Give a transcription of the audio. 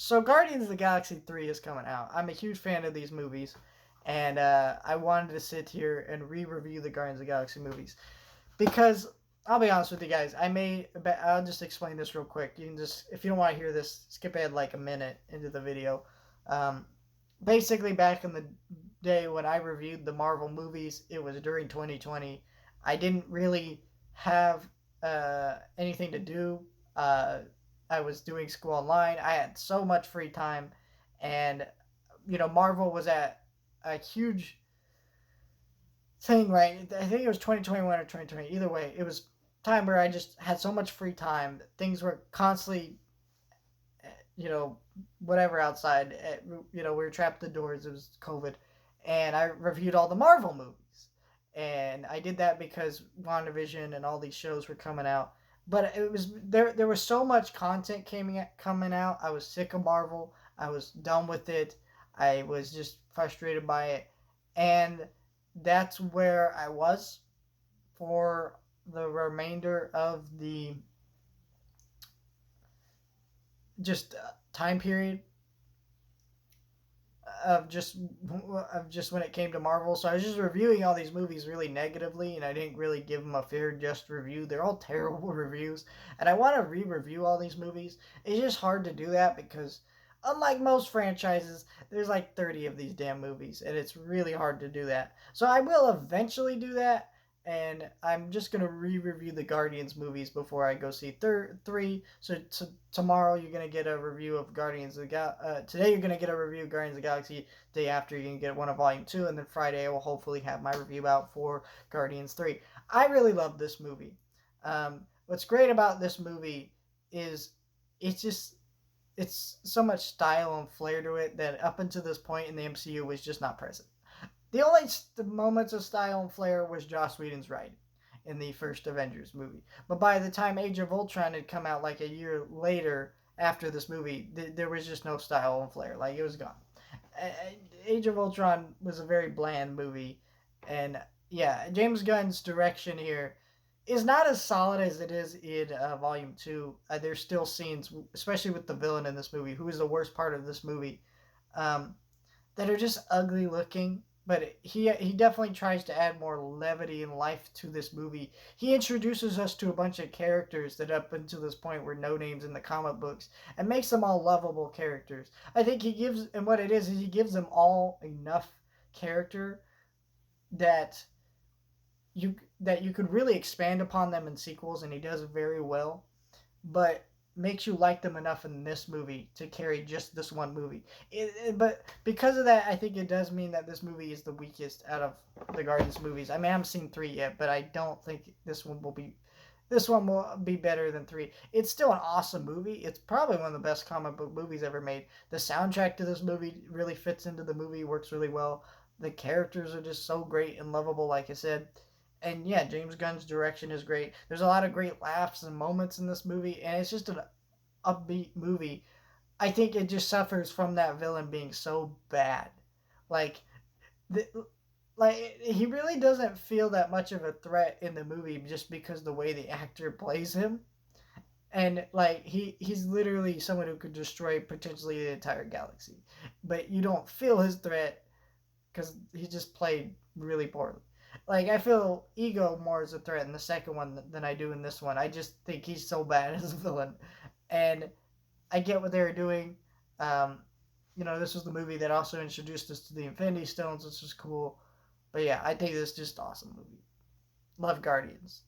So Guardians of the Galaxy 3 is coming out. I'm a huge fan of these movies, and I wanted to sit here and re-review the Guardians of the Galaxy movies because I'll be honest with you guys. I'll just explain this real quick. You can just, if you don't want to hear this, skip ahead like a minute into the video. Um, Basically, back in the day when I reviewed the Marvel movies, it was during 2020. I didn't really have anything to do. I was doing school online. I had so much free time, and Marvel was at a huge thing, right? I think it was 2021 or 2020. Either way, it was time where I just had so much free time. Things were constantly, you know, whatever outside. We were trapped indoors. It was COVID, and I reviewed all the Marvel movies. And I did that because WandaVision and all these shows were coming out. But it was there. There was so much content coming out. I was sick of Marvel. I was done with it. I was just frustrated by it, and that's where I was for the remainder of the just time period of just when it came to Marvel. So I was just reviewing all these movies really negatively, and I didn't really give them a fair just review. They're all terrible reviews, and I want to re-review all these movies. It's just hard to do that because unlike most franchises, there's like 30 of these damn movies, and it's really hard to do that. So I will eventually do that, and I'm just gonna re-review the Guardians movies before I go see three. So tomorrow you're gonna get a review of Guardians of the today you're gonna get a review of Guardians of the Galaxy. Day after you're gonna get one of Volume 2, and then Friday I will hopefully have my review out for Guardians 3. I really love this movie. What's great about this movie is it's just it's so much style and flair to it that up until this point in the MCU was just not present. The only moments of style and flair was Joss Whedon's writing in the first Avengers movie. But by the time Age of Ultron had come out like a year later after this movie, there was just no style and flair. Like, it was gone. Age of Ultron was a very bland movie. And yeah, James Gunn's direction here is not as solid as it is in Volume 2. There's still scenes, especially with the villain in this movie, who is the worst part of this movie, um, that are just ugly looking. But he definitely tries to add more levity and life to this movie. He introduces us to a bunch of characters that up until this point were no names in the comic books and makes them all lovable characters. I think he gives, and what it is he gives them all enough character that you could really expand upon them in sequels, and he does very well. But makes you like them enough in this movie to carry just this one movie. But because of that, I think it does mean that this movie is the weakest out of the Guardians movies. I mean, I haven't seen 3 yet, but I don't think this one will be better than 3. It's still an awesome movie. It's probably one of the best comic book movies ever made. The soundtrack to this movie really fits into the movie, works really well. The characters are just so great and lovable, like I said. And yeah, James Gunn's direction is great. There's a lot of great laughs and moments in this movie, and it's just an upbeat movie. I think it just suffers from that villain being so bad. Like, the, he really doesn't feel that much of a threat in the movie just because the way the actor plays him. And like he's literally someone who could destroy potentially the entire galaxy. But you don't feel his threat because he just played really poorly. Like, I feel Ego more as a threat in the second one than I do in this one. I just think he's so bad as a villain, and I get what they were doing. Um, this was the movie that also introduced us to the Infinity Stones, which was cool. But yeah, I think this is just awesome movie. Love Guardians.